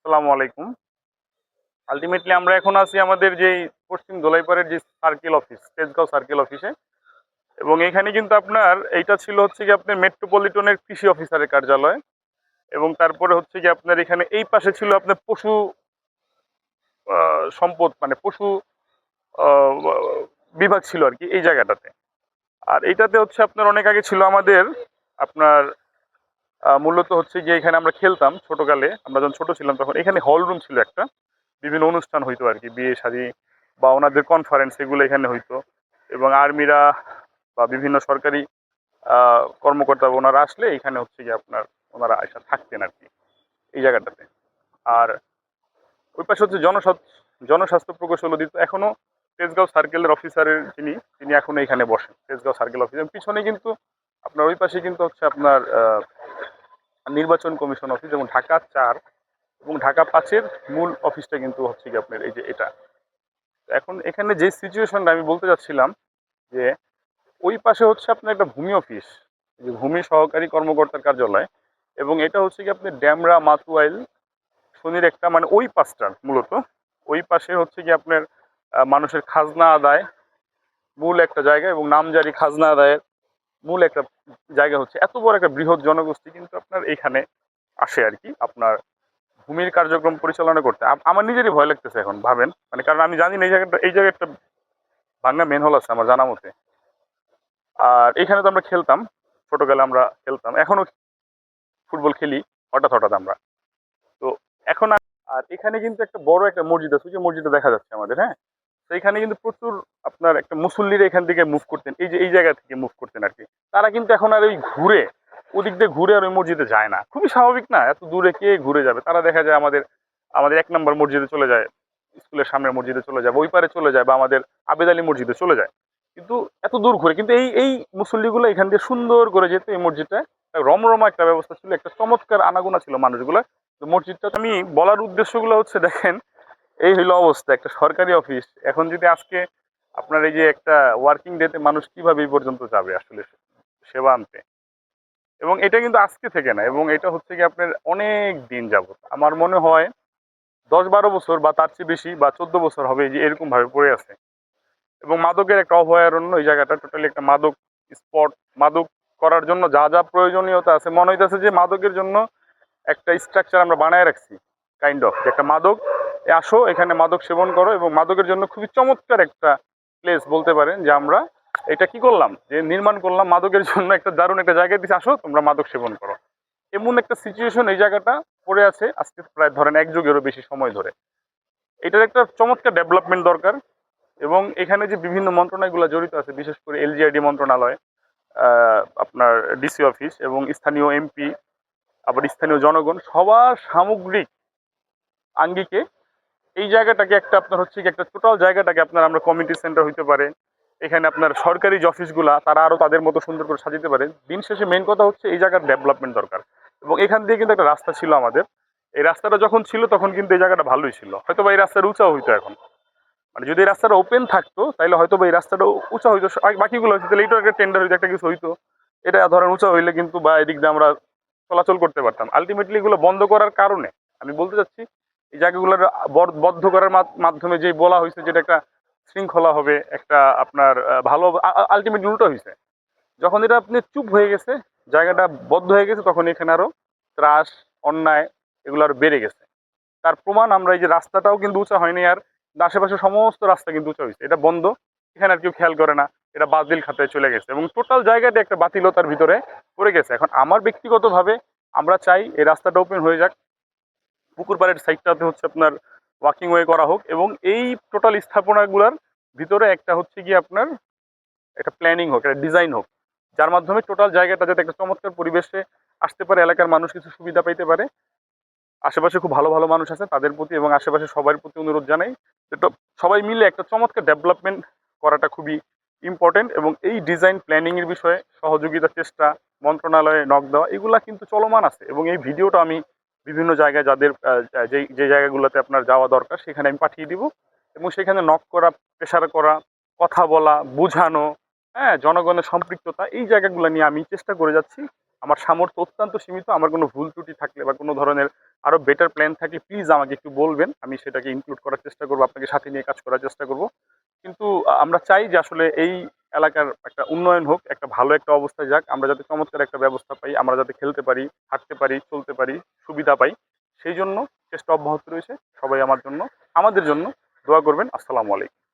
আসসালামু আলাইকুম। আলটিমেটলি আমরা এখন আছি আমাদের যেই পশ্চিম দোলাইপাড়ের যে সার্কেল অফিস, তেজগাঁও সার্কেল অফিসে। এবং এখানে কিন্তু আপনার এইটা ছিল হচ্ছে গিয়ে আপনার মেট্রোপলিটনের কৃষি অফিসারের কার্যালয়। এবং তারপরে হচ্ছে গিয়ে আপনার এখানে এই পাশে ছিল আপনার পশু সম্পদ মানে পশু আহ, বিভাগ ছিল আর কি এই জায়গাটাতে। আর এইটাতে হচ্ছে আপনার অনেক আগে ছিল আমাদের আপনার মূলত হচ্ছে গিয়ে এখানে আমরা খেলতাম ছোটকালে, আমরা যখন ছোট ছিলাম তখন এখানে হল রুম ছিল একটা, বিভিন্ন অনুষ্ঠান হইতো আর কি, বিয়ে শাদী বা ওনাদের কনফারেন্স এগুলো এখানে হইতো। এবং আর্মিরা বা বিভিন্ন সরকারি কর্মকর্তা ওনারা আসলে এখানে হচ্ছে গিয়ে আপনার ওনারা এসে থাকতেন আর কি এই জায়গাটাতে। আর ওই পাশে হচ্ছে জনস্বাস্থ্য প্রকৌশল দিত এখনো। তেজগাঁও সার্কেলের অফিসারের তিনি এখনো এখানে বসেন, তেজগাঁও সার্কেল অফিসার পিছনে কিন্তু আপনার ওই পাশে কিন্তু হচ্ছে আপনার নির্বাচন কমিশন অফিস এবং ঢাকা 4 এবং ঢাকা 5-এর মূল অফিসটা কিন্তু হচ্ছে কি আপনার এই যে এটা। এখন এখানে যে সিচুয়েশনটা আমি বলতে চাচ্ছিলাম যে ওই পাশে হচ্ছে আপনার একটা ভূমি অফিস, যে ভূমি সহকারী কর্মকর্তার কার্যালয়। এবং এটা হচ্ছে কি আপনার ড্যামরা মাতুয়াইল শনির একটা মানে ওই পাশটার মূলত ওই পাশে হচ্ছে কি আপনার মানুষের খাজনা আদায় মূল একটা জায়গা এবং নামজারি খাজনা আদায়ের মূল একটা জায়গা হচ্ছে। এত বড় একটা বৃহৎ জনগোষ্ঠী কিন্তু আপনার এখানে আসে আর কি আপনার ভূমির কার্যক্রম পরিচালনা করতে। আমার নিজেরই ভয় লাগতেছে এখন, ভাবেন মানে, কারণ আমি জানি না এই জায়গায় একটা ভাঙ্গা মেন হল আছে আমার জানা মতে। আর এখানে তো আমরা খেলতাম, ছোটকালে আমরা খেলতাম, এখনো ফুটবল খেলি হঠাৎ হঠাৎ আমরা। তো এখন আর এখানে কিন্তু একটা বড় একটা মসজিদ আছে, ওই যে মসজিদটা দেখা যাচ্ছে আমাদের, হ্যাঁ। তো এখানে কিন্তু প্রচুর আপনার একটা মুসল্লিরা এখান থেকে মুভ করতেন, এই যে এই জায়গা থেকে মুভ করতেন আর কি। তারা কিন্তু এখন আর ওই ঘুরে ওদিক দিয়ে ঘুরে আর ওই মসজিদে যায় না, খুবই স্বাভাবিক না, এত দূরে কে ঘুরে যাবে। তারা দেখা যায় আমাদের আমাদের 1 নম্বর মসজিদে চলে যায়, স্কুলের সামনের মসজিদে চলে যায়, বা ওই পারে চলে যায়, বা আমাদের আবেদ আলী মসজিদে চলে যায়। কিন্তু এত দূর ঘুরে কিন্তু এই এই মুসল্লিগুলো এখান দিয়ে সুন্দর করে যেত এই মসজিদটা। একটা রমরমা একটা ব্যবস্থা ছিল, একটা চমৎকার আনাগোনা ছিল মানুষগুলো। তো মসজিদটা আমি বলার উদ্দেশ্যগুলো হচ্ছে দেখেন, এই হইলো অবস্থা একটা সরকারি অফিস। এখন যদি আজকে আপনার এই যে একটা ওয়ার্কিং ডেতে মানুষ কিভাবে এই পর্যন্ত যাবে আসলে সেবা আনতে। এবং এটা কিন্তু আজকে থেকে না, এবং এটা হচ্ছে কি আপনার অনেক দিন যাবত, আমার মনে হয় 10-12 বছর বা তার চেয়ে বেশি বা 14 বছর হবে এই যে এরকম ভাবে পড়ে আছে। এবং মাদকের একটা অভয়ারণ্য এই জায়গাটা, টোটালি একটা মাদক স্পট। মাদক করার জন্য যা যা প্রয়োজনীয়তা আছে, মনে হইতেছে যে মাদকের জন্য একটা স্ট্রাকচার আমরা বানায় রাখছি, কাইন্ড অফ একটা মাদক আসো এখানে মাদক সেবন করো। এবং মাদকের জন্য খুবই চমৎকার একটা প্লেস বলতে পারেন যে আমরা এটা কি করলাম, যে নির্মাণ করলাম মাদকের জন্য একটা দারুণ একটা জায়গায় দিচ্ছে, আসো তোমরা মাদক সেবন করো। এমন একটা সিচুয়েশন এই জায়গাটা পড়ে আছে আজকে প্রায় ধরেন 1 যুগেরও বেশি সময় ধরে। এটার একটা চমৎকার ডেভেলপমেন্ট দরকার। এবং এখানে যে বিভিন্ন মন্ত্রণালয়গুলো জড়িত আছে, বিশেষ করে এলজিআইডি মন্ত্রণালয়, আপনার ডিসি অফিস এবং স্থানীয় এমপি, আবার স্থানীয় জনগণ, সবার সামগ্রিক আঙ্গিকে এই জায়গাটাকে একটা আপনার হচ্ছে কি একটা টোটাল জায়গাটাকে আপনার আমরা কমিউনিটি সেন্টার হইতে পারে, এখানে আপনার সরকারি যে অফিসগুলা তারা আরো তাদের মতো সুন্দর করে সাজাতে পারে। দিন শেষে মেইন কথা হচ্ছে এই জায়গার ডেভেলপমেন্ট দরকার। এবং এখান দিয়ে কিন্তু একটা রাস্তা ছিল আমাদের, এই রাস্তাটা যখন ছিল তখন কিন্তু এই জায়গাটা ভালোই ছিল, হয়তো বা এই রাস্তাটা উঁচাও হইতো এখন। মানে যদি এই রাস্তাটা ওপেন থাকতো তাহলে হয়তো বা এই রাস্তাটা উঁচা হইতো, বাকিগুলো হইতো তাহলে এইটাও একটা টেন্ডার হইতো, একটা কিছু হইতো। এটা ধরেন উঁচা হইলে কিন্তু বা এদিক দিয়ে আমরা চলাচল করতে পারতাম। আলটিমেটলি এগুলো বন্ধ করার কারণে আমি বলতে চাচ্ছি এই জায়গাগুলোর বদ্ধ করার মাধ্যমে যে বলা হয়েছে যেটা একটা শৃঙ্খলা হবে, একটা আপনার ভালো, আলটিমেটলি উল্টো হয়েছে। যখন এটা আপনি চুপ হয়ে গেছে, জায়গাটা বদ্ধ হয়ে গেছে, তখন এখানে আরো ত্রাস, অন্যায় এগুলো আরো বেড়ে গেছে। তার প্রমাণ আমরা এই যে রাস্তাটাও কিন্তু উঁচা হয়নি, আর আশেপাশে সমস্ত রাস্তা কিন্তু উঁচা হয়েছে, এটা বন্ধ, এখানে আর কেউ খেয়াল করে না, এটা বাতিল খাতায় চলে গেছে এবং টোটাল জায়গাটা একটা বাতিলতার ভিতরে পড়ে গেছে। এখন আমার ব্যক্তিগতভাবে আমরা চাই এই রাস্তাটা ওপেন হয়ে যাক, পুকুর পাড়ের সাইডটাতে হচ্ছে আপনার ওয়াকিং ওয়ে করা হোক, এবং এই টোটাল স্থাপনাগুলোর ভিতরে একটা হচ্ছে কি আপনার একটা প্ল্যানিং হোক, একটা ডিজাইন হোক, যার মাধ্যমে টোটাল জায়গাটা যাতে একটা চমৎকার পরিবেশে আসতে পারে, এলাকার মানুষ কিছু সুবিধা পাইতে পারে। আশেপাশে খুব ভালো ভালো মানুষ আছে তাদের প্রতি এবং আশেপাশে সবার প্রতি অনুরোধ জানাই, এটা সবাই মিলে একটা চমৎকার ডেভেলপমেন্ট করাটা খুবই ইম্পর্টেন্ট। এবং এই ডিজাইন প্ল্যানিং এর বিষয়ে সহযোগিতার চেষ্টা, মন্ত্রণালয়ে নক দেওয়া, এগুলা কিন্তু চলমান আছে। এবং এই ভিডিওটা আমি বিভিন্ন জায়গায় যাদের যে যে জায়গাগুলোতে আপনার যাওয়া দরকার সেখানে আমি পাঠিয়ে দিব। এবং সেখানে নক করা, প্রেশার করা, কথা বলা, বুঝানো, হ্যাঁ, জনগণের সম্পৃক্ততা, এই জায়গাগুলো নিয়ে আমি চেষ্টা করে যাচ্ছি। আমার সামর্থ্য অত্যন্ত সীমিত, আমার কোনো ভুল ত্রুটি থাকলে বা কোনো ধরনের আরও বেটার প্ল্যান থাকলে প্লিজ আমাকে একটু বলবেন, আমি সেটাকে ইনক্লুড করার চেষ্টা করবো, আপনাকে সাথে নিয়ে কাজ করার চেষ্টা করব। কিন্তু আমরা চাই যে আসলে এই এলাকার একটা উন্নয়ন হোক, একটা ভালো একটা অবস্থায় যাক, আমরা যাতে চমৎকার একটা ব্যবস্থা পাই, আমরা যাতে খেলতে পারি, হাঁটতে পারি, চলতে পারি, সুবিধা পাই, সেই জন্য চেষ্টা অব্যাহত রয়েছে। সবাই আমাদের জন্য দোয়া করবেন। আসসালামু আলাইকুম।